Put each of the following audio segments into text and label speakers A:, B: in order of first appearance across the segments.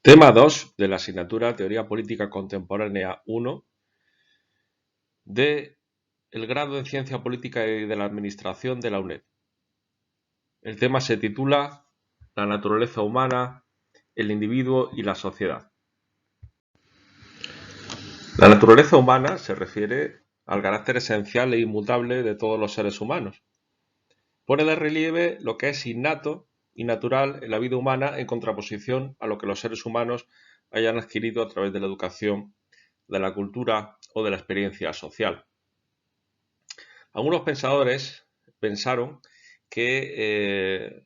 A: Tema 2 de la asignatura Teoría Política Contemporánea 1 de el grado en Ciencia Política y de la Administración de la UNED. El tema se titula La naturaleza humana, el individuo y la sociedad. La naturaleza humana se refiere al carácter esencial e inmutable de todos los seres humanos. Pone de relieve lo que es innato y natural en la vida humana en contraposición a lo que los seres humanos hayan adquirido a través de la educación, de la cultura o de la experiencia social. Algunos pensadores pensaron que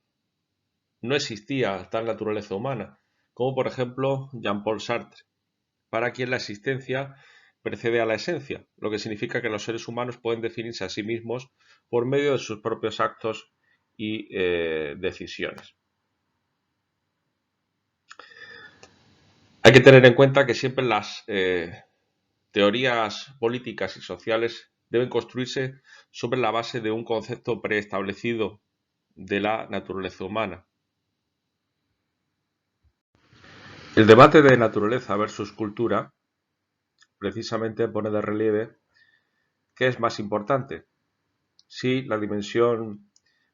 A: no existía tal naturaleza humana, como por ejemplo Jean-Paul Sartre, para quien la existencia precede a la esencia, lo que significa que los seres humanos pueden definirse a sí mismos por medio de sus propios actos y decisiones. Hay que tener en cuenta que siempre las teorías políticas y sociales deben construirse sobre la base de un concepto preestablecido de la naturaleza humana. El debate de naturaleza versus cultura precisamente pone de relieve qué es más importante, si la dimensión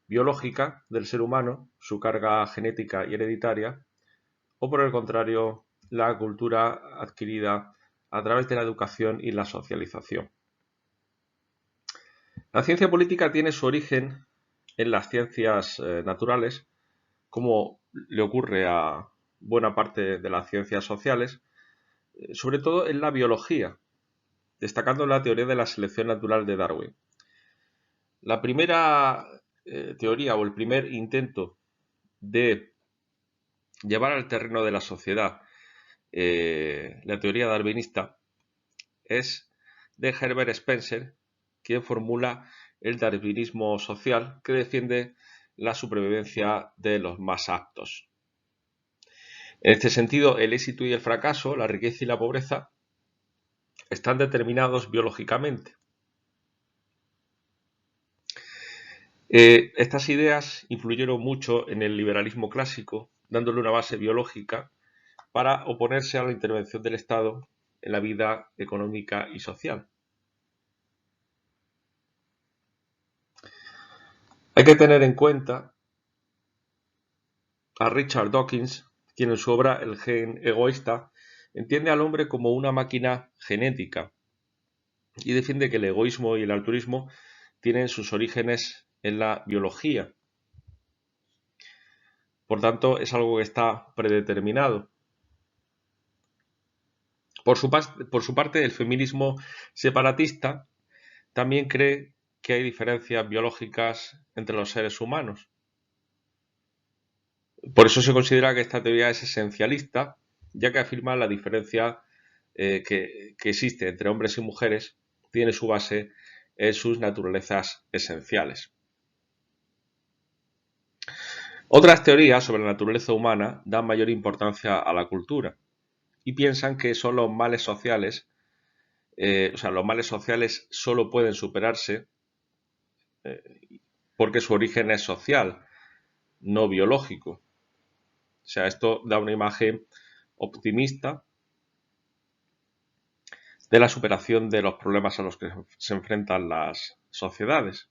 A: biológica del ser humano, su carga genética y hereditaria, o por el contrario, la cultura adquirida a través de la educación y la socialización. La ciencia política tiene su origen en las ciencias naturales, como le ocurre a buena parte de las ciencias sociales, sobre todo en la biología, destacando la teoría de la selección natural de Darwin. La primera teoría o el primer intento de llevar al terreno de la sociedad la teoría darwinista es de Herbert Spencer, quien formula el darwinismo social que defiende la supervivencia de los más aptos. En este sentido, el éxito y el fracaso, la riqueza y la pobreza, están determinados biológicamente. Estas ideas influyeron mucho en el liberalismo clásico, dándole una base biológica para oponerse a la intervención del Estado en la vida económica y social. Hay que tener en cuenta a Richard Dawkins, quien en su obra El gen egoísta entiende al hombre como una máquina genética y defiende que el egoísmo y el altruismo tienen sus orígenes en la biología. Por tanto, es algo que está predeterminado. Por su parte, el feminismo separatista también cree que hay diferencias biológicas entre los seres humanos. Por eso se considera que esta teoría es esencialista, ya que afirma la diferencia que existe entre hombres y mujeres tiene su base en sus naturalezas esenciales. Otras teorías sobre la naturaleza humana dan mayor importancia a la cultura y piensan que son los males sociales, los males sociales solo pueden superarse porque su origen es social, no biológico. O sea, esto da una imagen optimista de la superación de los problemas a los que se enfrentan las sociedades.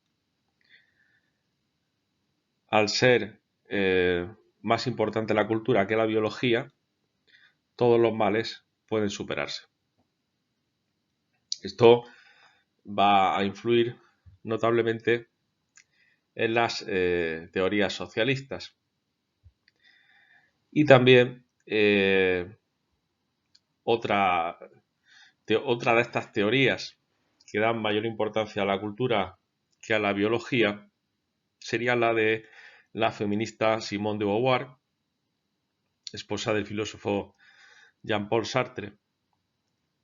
A: Al ser más importante la cultura que la biología, todos los males pueden superarse. Esto va a influir notablemente en las teorías socialistas. Y también otra de estas teorías que dan mayor importancia a la cultura que a la biología sería la de la feminista Simone de Beauvoir, esposa del filósofo Jean-Paul Sartre,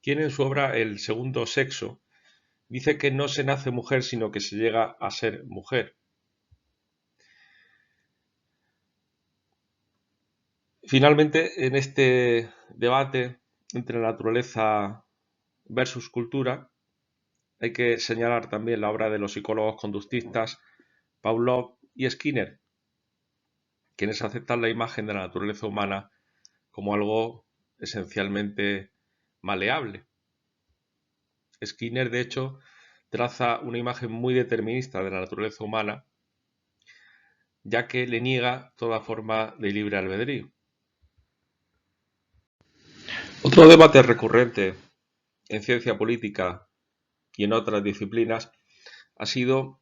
A: quien en su obra El segundo sexo dice que no se nace mujer sino que se llega a ser mujer. Finalmente, en este debate entre naturaleza versus cultura, hay que señalar también la obra de los psicólogos conductistas Pavlov y Skinner, quienes aceptan la imagen de la naturaleza humana como algo esencialmente maleable. Skinner, de hecho, traza una imagen muy determinista de la naturaleza humana, ya que le niega toda forma de libre albedrío. Otro debate recurrente en ciencia política y en otras disciplinas ha sido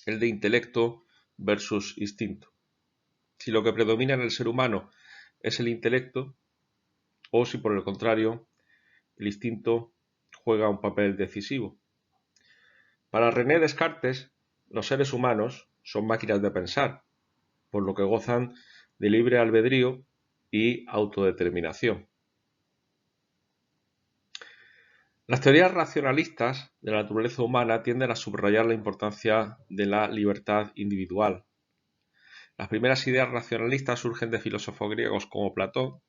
A: el de intelecto versus instinto. Si lo que predomina en el ser humano es el intelecto, o si por el contrario el instinto juega un papel decisivo. Para René Descartes, los seres humanos son máquinas de pensar, por lo que gozan de libre albedrío y autodeterminación. Las teorías racionalistas de la naturaleza humana tienden a subrayar la importancia de la libertad individual. Las primeras ideas racionalistas surgen de filósofos griegos como Platón,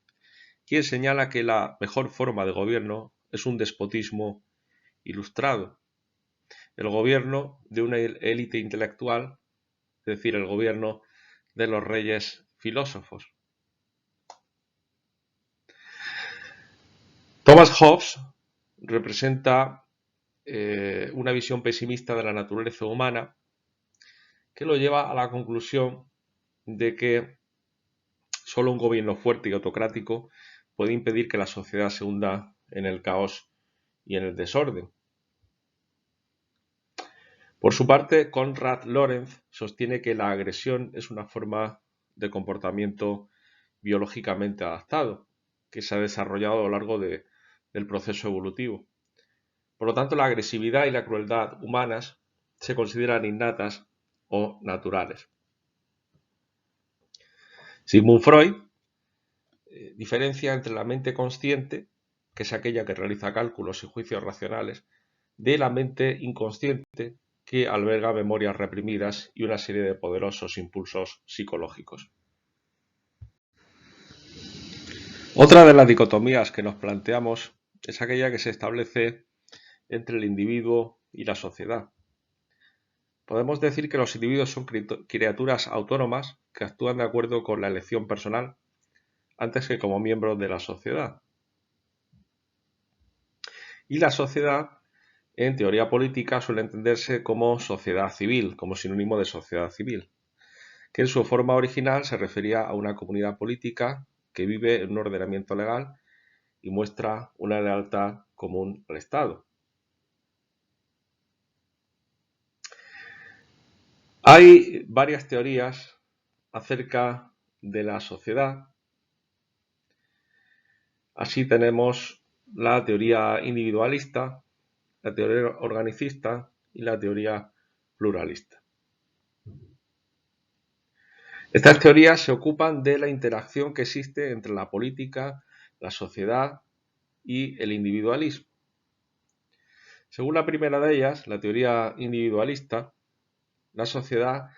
A: quien señala que la mejor forma de gobierno es un despotismo ilustrado, el gobierno de una élite intelectual, es decir, el gobierno de los reyes filósofos. Thomas Hobbes representa una visión pesimista de la naturaleza humana que lo lleva a la conclusión de que solo un gobierno fuerte y autocrático puede impedir que la sociedad se hunda en el caos y en el desorden. Por su parte, Konrad Lorenz sostiene que la agresión es una forma de comportamiento biológicamente adaptado, que se ha desarrollado a lo largo del proceso evolutivo. Por lo tanto, la agresividad y la crueldad humanas se consideran innatas o naturales. Sigmund Freud diferencia entre la mente consciente, que es aquella que realiza cálculos y juicios racionales, de la mente inconsciente, que alberga memorias reprimidas y una serie de poderosos impulsos psicológicos. Otra de las dicotomías que nos planteamos es aquella que se establece entre el individuo y la sociedad. Podemos decir que los individuos son criaturas autónomas que actúan de acuerdo con la elección personal antes que como miembros de la sociedad. Y la sociedad, en teoría política, suele entenderse como sociedad civil, como sinónimo de sociedad civil, que en su forma original se refería a una comunidad política que vive en un ordenamiento legal y muestra una lealtad común al Estado. Hay varias teorías acerca de la sociedad. Así tenemos la teoría individualista, la teoría organicista y la teoría pluralista. Estas teorías se ocupan de la interacción que existe entre la política, la sociedad y el individualismo. Según la primera de ellas, la teoría individualista, la sociedad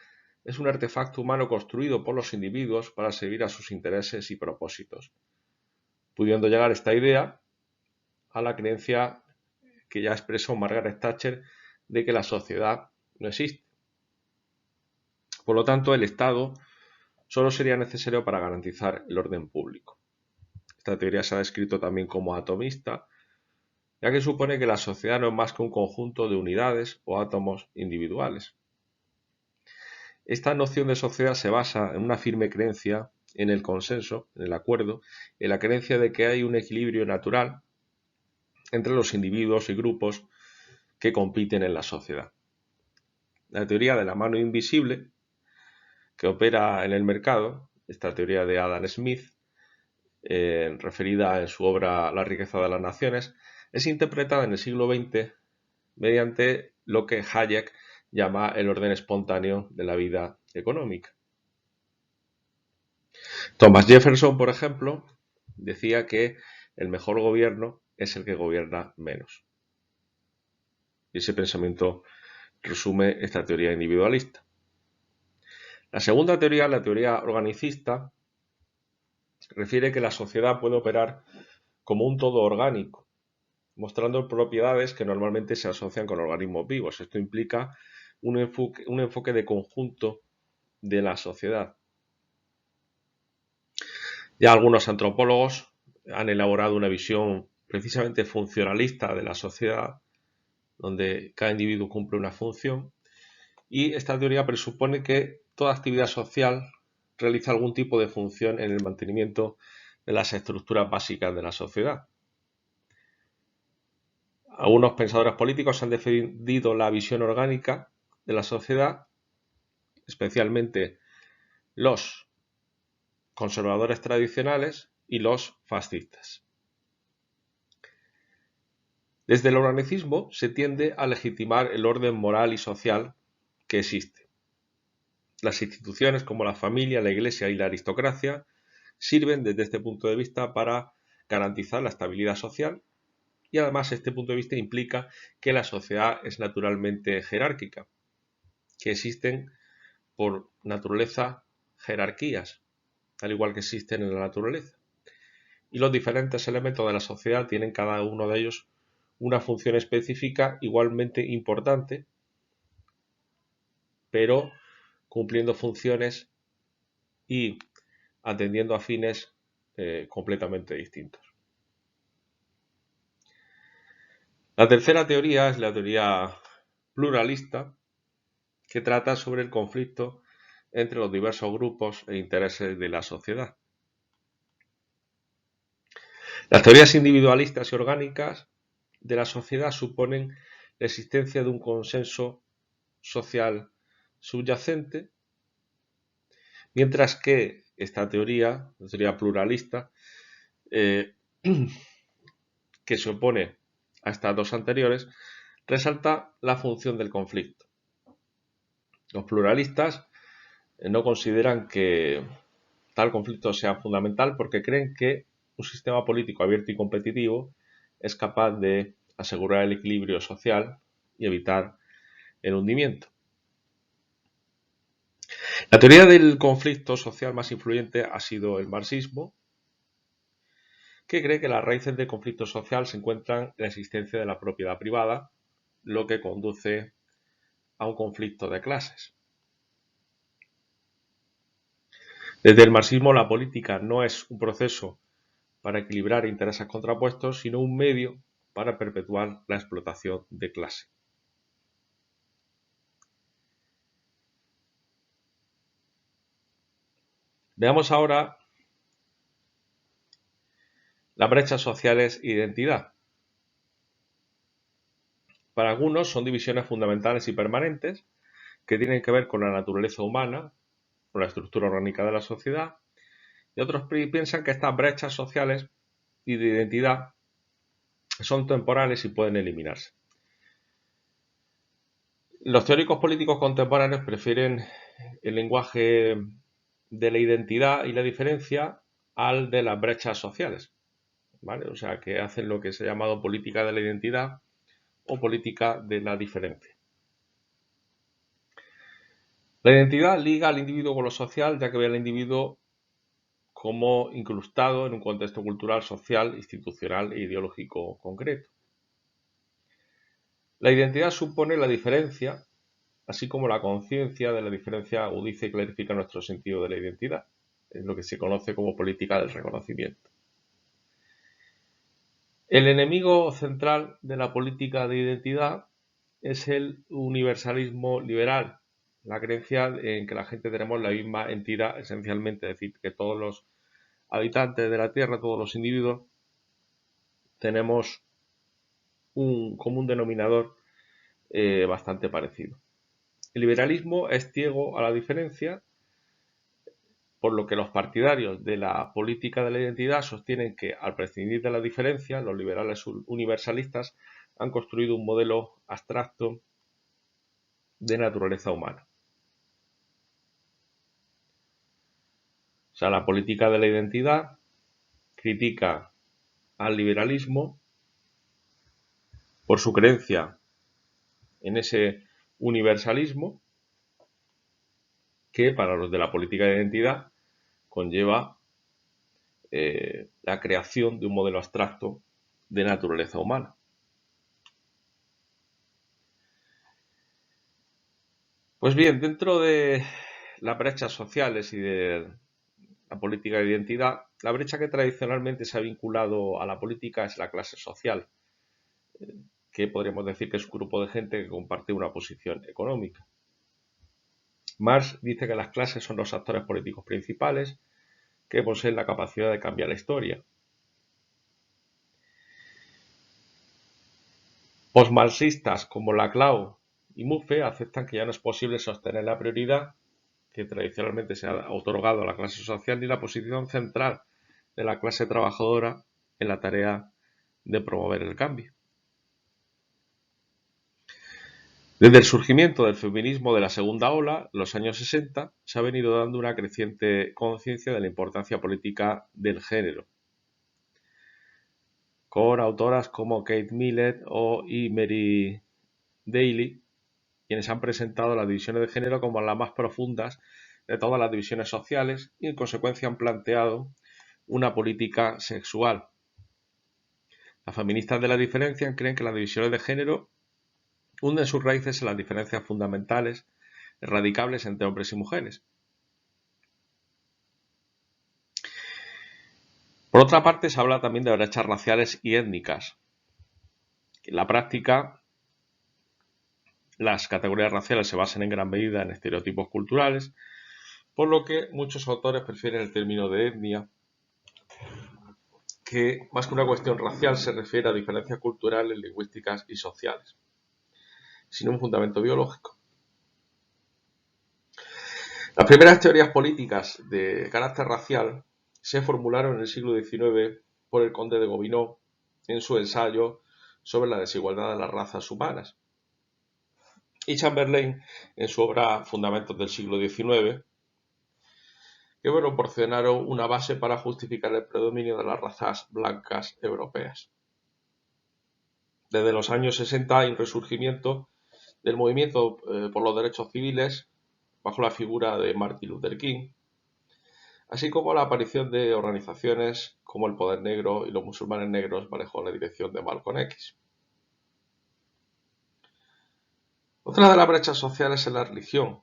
A: es un artefacto humano construido por los individuos para servir a sus intereses y propósitos, pudiendo llegar esta idea a la creencia que ya expresó Margaret Thatcher de que la sociedad no existe. Por lo tanto, el Estado solo sería necesario para garantizar el orden público. Esta teoría se ha descrito también como atomista, ya que supone que la sociedad no es más que un conjunto de unidades o átomos individuales. Esta noción de sociedad se basa en una firme creencia en el consenso, en el acuerdo, en la creencia de que hay un equilibrio natural entre los individuos y grupos que compiten en la sociedad. La teoría de la mano invisible, que opera en el mercado, esta teoría de Adam Smith, referida en su obra La riqueza de las naciones, es interpretada en el siglo XX mediante lo que Hayek llama el orden espontáneo de la vida económica. Thomas Jefferson, por ejemplo, decía que el mejor gobierno es el que gobierna menos. Y ese pensamiento resume esta teoría individualista. La segunda teoría, la teoría organicista, refiere que la sociedad puede operar como un todo orgánico, mostrando propiedades que normalmente se asocian con organismos vivos. Esto implica un enfoque de conjunto de la sociedad. Ya algunos antropólogos han elaborado una visión precisamente funcionalista de la sociedad, donde cada individuo cumple una función, y esta teoría presupone que toda actividad social realiza algún tipo de función en el mantenimiento de las estructuras básicas de la sociedad. Algunos pensadores políticos han defendido la visión orgánica de la sociedad, especialmente los conservadores tradicionales y los fascistas. Desde el organicismo se tiende a legitimar el orden moral y social que existe. Las instituciones como la familia, la iglesia y la aristocracia sirven desde este punto de vista para garantizar la estabilidad social, y además este punto de vista implica que la sociedad es naturalmente jerárquica, que existen por naturaleza jerarquías, al igual que existen en la naturaleza. Y los diferentes elementos de la sociedad tienen cada uno de ellos una función específica igualmente importante, pero cumpliendo funciones y atendiendo a fines completamente distintos. La tercera teoría es la teoría pluralista, que trata sobre el conflicto entre los diversos grupos e intereses de la sociedad. Las teorías individualistas y orgánicas de la sociedad suponen la existencia de un consenso social subyacente, mientras que esta teoría, la teoría pluralista, que se opone a estas dos anteriores, resalta la función del conflicto. Los pluralistas no consideran que tal conflicto sea fundamental porque creen que un sistema político abierto y competitivo es capaz de asegurar el equilibrio social y evitar el hundimiento. La teoría del conflicto social más influyente ha sido el marxismo, que cree que las raíces del conflicto social se encuentran en la existencia de la propiedad privada, lo que conduce a un conflicto de clases. Desde el marxismo, la política no es un proceso para equilibrar intereses contrapuestos, sino un medio para perpetuar la explotación de clase. Veamos ahora las brechas sociales e identidad. Para algunos son divisiones fundamentales y permanentes que tienen que ver con la naturaleza humana, con la estructura orgánica de la sociedad, y otros piensan que estas brechas sociales y de identidad son temporales y pueden eliminarse. Los teóricos políticos contemporáneos prefieren el lenguaje de la identidad y la diferencia al de las brechas sociales, ¿vale? O sea, que hacen lo que se ha llamado política de la identidad o política de la diferencia. La identidad liga al individuo con lo social, ya que ve al individuo como incrustado en un contexto cultural, social, institucional e ideológico concreto. La identidad supone la diferencia, así como la conciencia de la diferencia agudiza y clarifica nuestro sentido de la identidad. Es lo que se conoce como política del reconocimiento. El enemigo central de la política de identidad es el universalismo liberal, la creencia en que la gente tenemos la misma entidad esencialmente, es decir, que todos los habitantes de la Tierra, todos los individuos, tenemos un común denominador bastante parecido. El liberalismo es ciego a la diferencia, por lo que los partidarios de la política de la identidad sostienen que, al prescindir de la diferencia, los liberales universalistas han construido un modelo abstracto de naturaleza humana. O sea, la política de la identidad critica al liberalismo por su creencia en ese universalismo que para los de la política de identidad conlleva la creación de un modelo abstracto de naturaleza humana. Pues bien, dentro de las brechas sociales y de la política de identidad, la brecha que tradicionalmente se ha vinculado a la política es la clase social, que podríamos decir que es un grupo de gente que comparte una posición económica. Marx dice que las clases son los actores políticos principales que poseen la capacidad de cambiar la historia. Postmarxistas como Laclau y Muffe aceptan que ya no es posible sostener la prioridad que tradicionalmente se ha otorgado a la clase social ni la posición central de la clase trabajadora en la tarea de promover el cambio. Desde el surgimiento del feminismo de la segunda ola, los años 60, se ha venido dando una creciente conciencia de la importancia política del género, con autoras como Kate Millett y Mary Daly, quienes han presentado las divisiones de género como las más profundas de todas las divisiones sociales y en consecuencia han planteado una política sexual. Las feministas de la diferencia creen que las divisiones de género hunden sus raíces en las diferencias fundamentales, erradicables entre hombres y mujeres. Por otra parte, se habla también de brechas raciales y étnicas. En la práctica, las categorías raciales se basan en gran medida en estereotipos culturales, por lo que muchos autores prefieren el término de etnia, que más que una cuestión racial se refiere a diferencias culturales, lingüísticas y sociales, sin un fundamento biológico. Las primeras teorías políticas de carácter racial se formularon en el siglo XIX por el conde de Gobineau en su ensayo sobre la desigualdad de las razas humanas, y Chamberlain en su obra Fundamentos del siglo XIX, que proporcionaron una base para justificar el predominio de las razas blancas europeas. Desde los años 60 hay un resurgimiento del movimiento por los derechos civiles bajo la figura de Martin Luther King, así como la aparición de organizaciones como el Poder Negro y los musulmanes negros bajo la dirección de Malcolm X. Otra de las brechas sociales es la religión,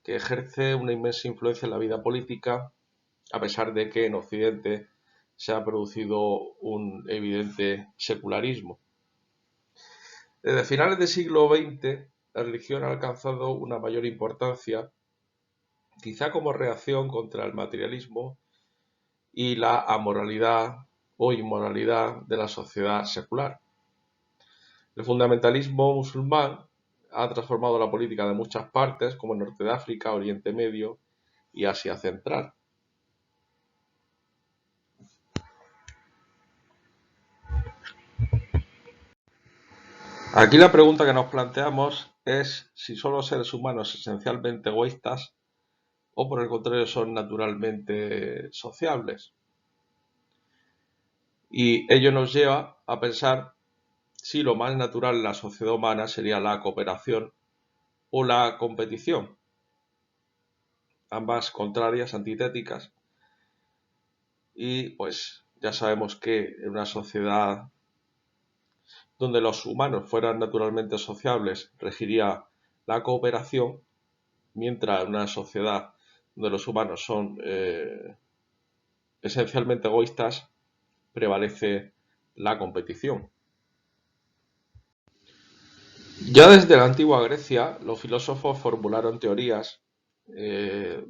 A: que ejerce una inmensa influencia en la vida política, a pesar de que en Occidente se ha producido un evidente secularismo. Desde finales del siglo XX, la religión ha alcanzado una mayor importancia, quizá como reacción contra el materialismo y la amoralidad o inmoralidad de la sociedad secular. El fundamentalismo musulmán ha transformado la política de muchas partes, como el norte de África, Oriente Medio y Asia Central. Aquí la pregunta que nos planteamos es si son los seres humanos esencialmente egoístas o por el contrario son naturalmente sociables. Y ello nos lleva a pensar si lo más natural en la sociedad humana sería la cooperación o la competición, ambas contrarias, antitéticas, y pues ya sabemos que en una sociedad donde los humanos fueran naturalmente sociables regiría la cooperación, mientras en una sociedad donde los humanos son esencialmente egoístas prevalece la competición. Ya desde la antigua Grecia, los filósofos formularon teorías que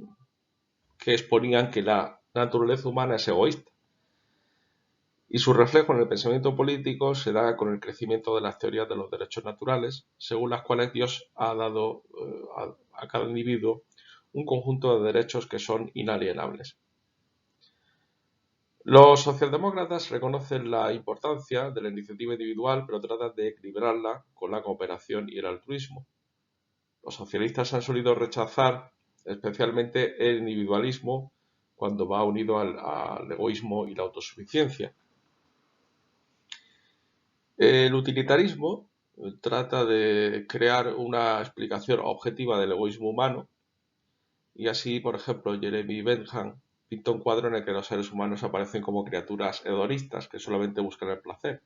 A: exponían que la naturaleza humana es egoísta. Y su reflejo en el pensamiento político se da con el crecimiento de las teorías de los derechos naturales, según las cuales Dios ha dado a cada individuo un conjunto de derechos que son inalienables. Los socialdemócratas reconocen la importancia de la iniciativa individual, pero tratan de equilibrarla con la cooperación y el altruismo. Los socialistas han solido rechazar especialmente el individualismo cuando va unido al egoísmo y la autosuficiencia. El utilitarismo trata de crear una explicación objetiva del egoísmo humano y así, por ejemplo, Jeremy Bentham pinta un cuadro en el que los seres humanos aparecen como criaturas hedonistas que solamente buscan el placer.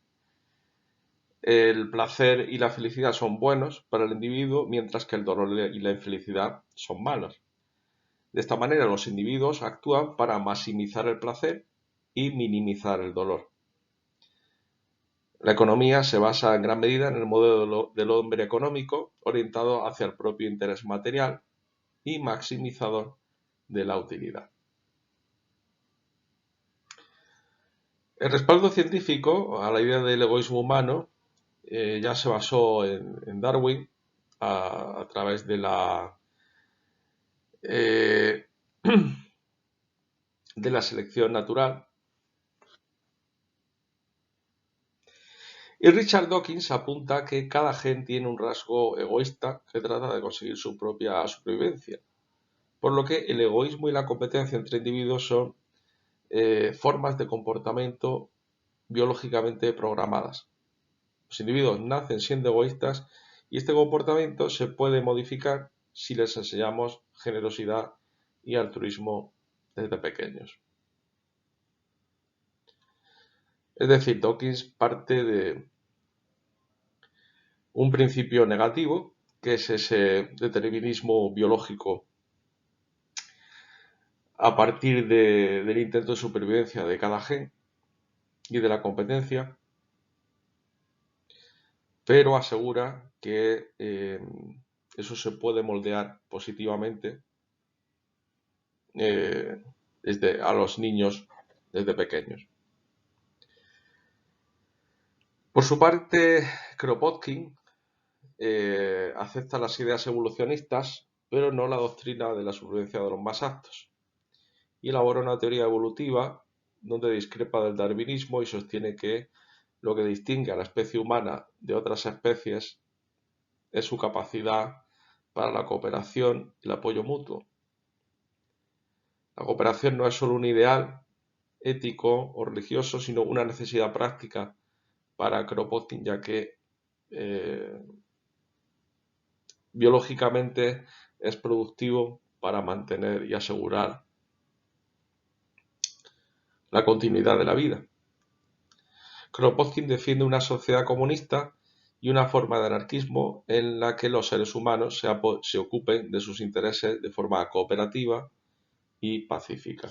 A: El placer y la felicidad son buenos para el individuo, mientras que el dolor y la infelicidad son malos. De esta manera, los individuos actúan para maximizar el placer y minimizar el dolor. La economía se basa en gran medida en el modelo del hombre económico orientado hacia el propio interés material y maximizador de la utilidad. El respaldo científico a la idea del egoísmo humano ya se basó en Darwin a través de la selección natural. Y Richard Dawkins apunta que cada gen tiene un rasgo egoísta que trata de conseguir su propia supervivencia, por lo que el egoísmo y la competencia entre individuos son formas de comportamiento biológicamente programadas. Los individuos nacen siendo egoístas y este comportamiento se puede modificar si les enseñamos generosidad y altruismo desde pequeños. Es decir, Dawkins parte de un principio negativo, que es ese determinismo biológico a partir del intento de supervivencia de cada gen y de la competencia, pero asegura que eso se puede moldear positivamente a los niños desde pequeños. Por su parte, Kropotkin acepta las ideas evolucionistas, pero no la doctrina de la supervivencia de los más aptos, y elabora una teoría evolutiva donde discrepa del darwinismo y sostiene que lo que distingue a la especie humana de otras especies es su capacidad para la cooperación y el apoyo mutuo. La cooperación no es solo un ideal ético o religioso, sino una necesidad práctica para Kropotkin, ya que biológicamente es productivo para mantener y asegurar la continuidad de la vida. Kropotkin defiende una sociedad comunista y una forma de anarquismo en la que los seres humanos se ocupen de sus intereses de forma cooperativa y pacífica.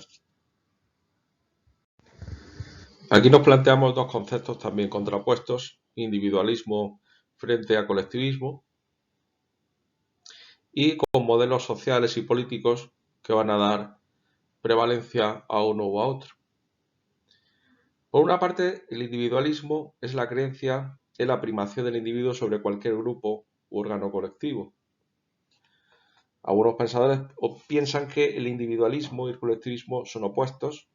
A: Aquí nos planteamos dos conceptos también contrapuestos: individualismo frente a colectivismo, y con modelos sociales y políticos que van a dar prevalencia a uno u a otro. Por una parte, el individualismo es la creencia en la primacía del individuo sobre cualquier grupo u órgano colectivo. Algunos pensadores piensan que el individualismo y el colectivismo son opuestos,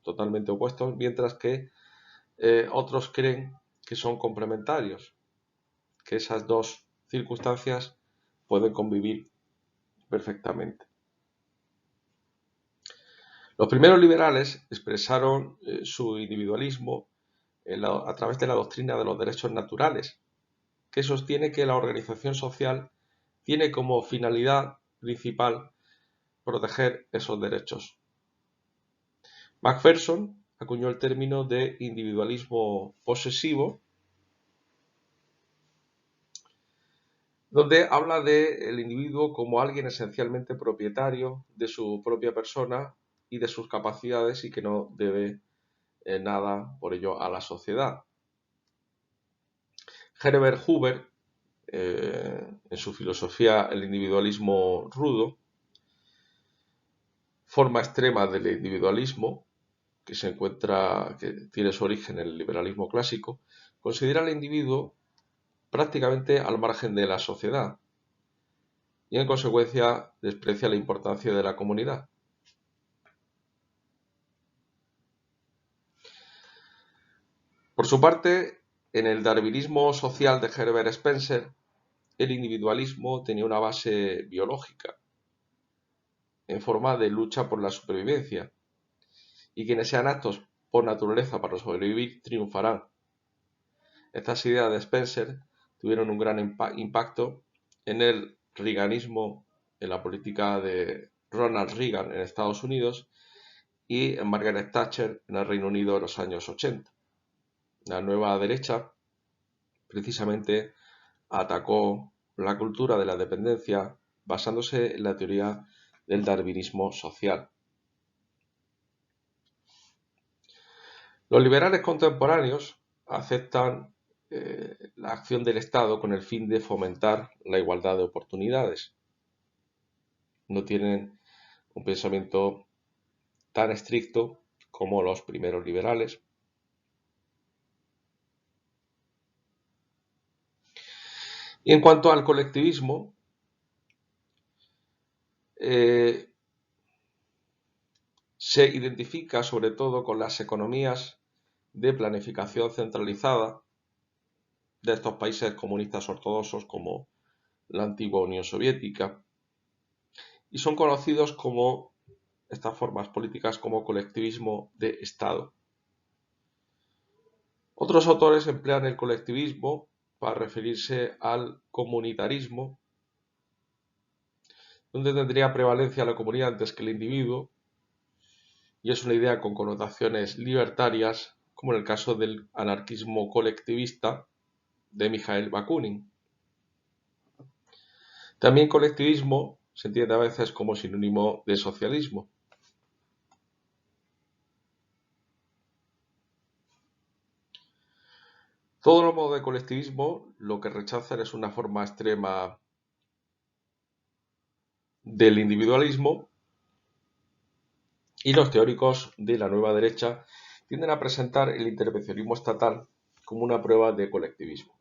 A: totalmente opuestos, mientras que otros creen que son complementarios, que esas dos circunstancias pueden convivir perfectamente. Los primeros liberales expresaron su individualismo a través de la doctrina de los derechos naturales, que sostiene que la organización social tiene como finalidad principal proteger esos derechos. Macpherson acuñó el término de individualismo posesivo, donde habla del individuo como alguien esencialmente propietario de su propia persona y de sus capacidades y que no debe nada por ello a la sociedad. Herbert Hoover, en su filosofía El individualismo rudo, forma extrema del individualismo, que tiene su origen en el liberalismo clásico, considera al individuo prácticamente al margen de la sociedad y en consecuencia desprecia la importancia de la comunidad. Por su parte, en el darwinismo social de Herbert Spencer, el individualismo tenía una base biológica en forma de lucha por la supervivencia, y quienes sean aptos por naturaleza para sobrevivir triunfarán. Estas ideas de Spencer tuvieron un gran impacto en el reaganismo, en la política de Ronald Reagan en Estados Unidos y en Margaret Thatcher en el Reino Unido en los años 80. La nueva derecha precisamente atacó la cultura de la dependencia basándose en la teoría del darwinismo social. Los liberales contemporáneos aceptan la acción del Estado con el fin de fomentar la igualdad de oportunidades. No tienen un pensamiento tan estricto como los primeros liberales. Y en cuanto al colectivismo, se identifica sobre todo con las economías de planificación centralizada de estos países comunistas ortodoxos como la antigua Unión Soviética, y son conocidos como estas formas políticas como colectivismo de Estado. Otros autores emplean el colectivismo para referirse al comunitarismo, donde tendría prevalencia la comunidad antes que el individuo, y es una idea con connotaciones libertarias, como en el caso del anarquismo colectivista de Mikhail Bakunin. También colectivismo se entiende a veces como sinónimo de socialismo. Todos los modos de colectivismo lo que rechazan es una forma extrema del individualismo, y los teóricos de la nueva derecha tienden a presentar el intervencionismo estatal como una prueba de colectivismo.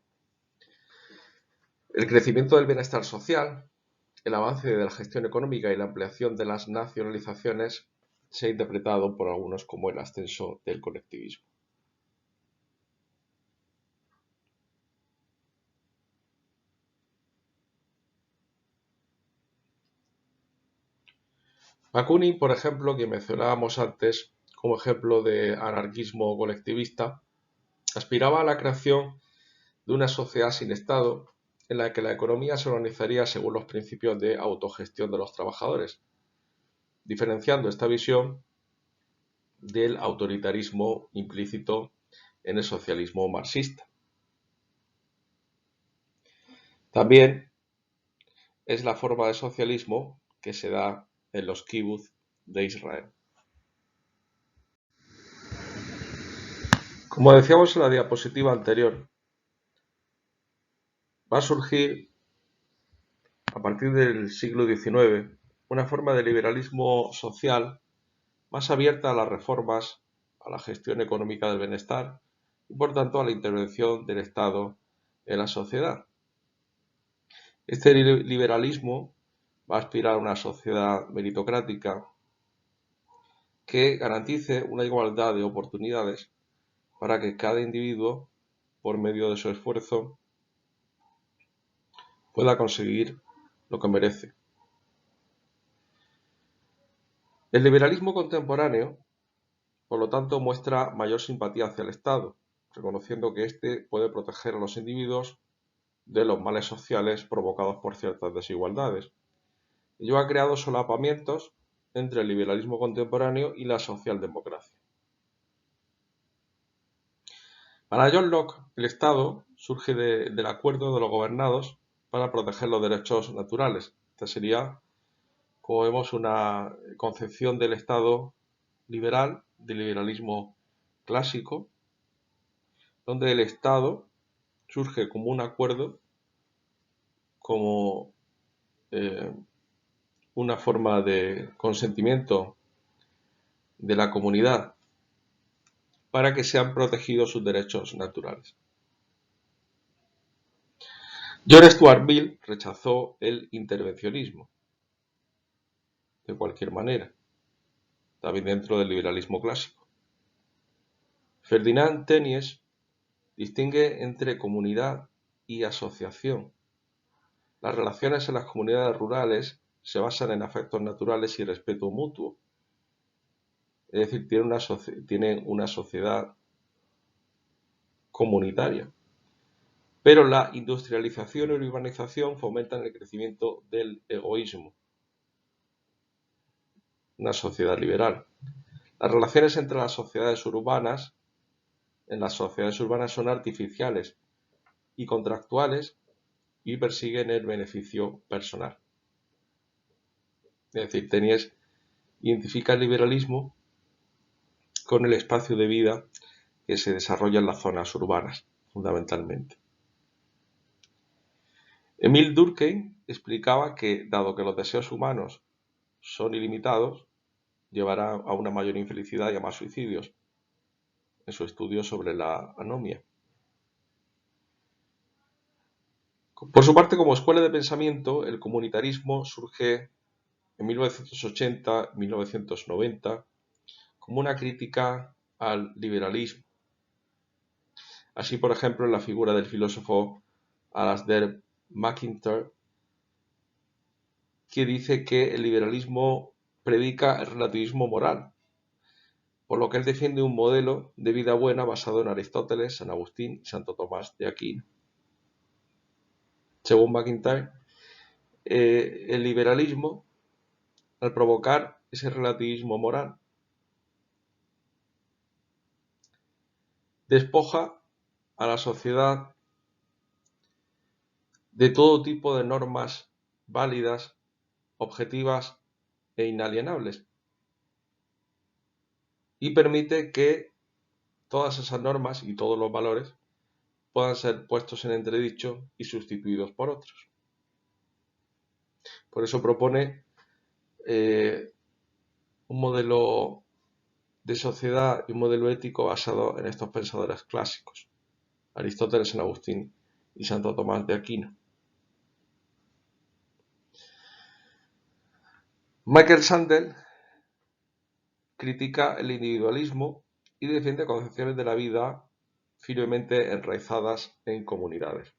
A: El crecimiento del bienestar social, el avance de la gestión económica y la ampliación de las nacionalizaciones se ha interpretado por algunos como el ascenso del colectivismo. Bakunin, por ejemplo, que mencionábamos antes como ejemplo de anarquismo colectivista, aspiraba a la creación de una sociedad sin Estado en la que la economía se organizaría según los principios de autogestión de los trabajadores, diferenciando esta visión del autoritarismo implícito en el socialismo marxista. También es la forma de socialismo que se da en los kibutz de Israel. Como decíamos en la diapositiva anterior, va a surgir a partir del siglo XIX una forma de liberalismo social más abierta a las reformas, a la gestión económica del bienestar y por tanto a la intervención del Estado en la sociedad. Este liberalismo va a aspirar a una sociedad meritocrática que garantice una igualdad de oportunidades para que cada individuo, por medio de su esfuerzo, pueda conseguir lo que merece. El liberalismo contemporáneo, por lo tanto, muestra mayor simpatía hacia el Estado, reconociendo que éste puede proteger a los individuos de los males sociales provocados por ciertas desigualdades. Ello ha creado solapamientos entre el liberalismo contemporáneo y la socialdemocracia. Para John Locke, el Estado surge del acuerdo de los gobernados para proteger los derechos naturales. Esta sería, como vemos, una concepción del Estado liberal, del liberalismo clásico, donde el Estado surge como un acuerdo, como una forma de consentimiento de la comunidad para que sean protegidos sus derechos naturales. John Stuart Mill rechazó el intervencionismo de cualquier manera, también dentro del liberalismo clásico. Ferdinand Tönnies distingue entre comunidad y asociación. Las relaciones en las comunidades rurales se basan en afectos naturales y respeto mutuo. Es decir, tienen una sociedad comunitaria. Pero la industrialización y la urbanización fomentan el crecimiento del egoísmo. Una sociedad liberal. Las relaciones entre las sociedades urbanas, son artificiales y contractuales y persiguen el beneficio personal. Es decir, Teniers identifica el liberalismo con el espacio de vida que se desarrolla en las zonas urbanas, fundamentalmente. Emile Durkheim explicaba que, dado que los deseos humanos son ilimitados, llevará a una mayor infelicidad y a más suicidios, en su estudio sobre la anomia. Por su parte, como escuela de pensamiento, el comunitarismo surge en 1980-1990 como una crítica al liberalismo. Así, por ejemplo, en la figura del filósofo Alasdair MacIntyre, que dice que el liberalismo predica el relativismo moral, por lo que él defiende un modelo de vida buena basado en Aristóteles, San Agustín y Santo Tomás de Aquino. Según MacIntyre, el liberalismo, al provocar ese relativismo moral, despoja a la sociedad de todo tipo de normas válidas, objetivas e inalienables, y permite que todas esas normas y todos los valores puedan ser puestos en entredicho y sustituidos por otros. Por eso propone un modelo de sociedad y un modelo ético basado en estos pensadores clásicos, Aristóteles, San Agustín y Santo Tomás de Aquino. Michael Sandel critica el individualismo y defiende concepciones de la vida firmemente enraizadas en comunidades.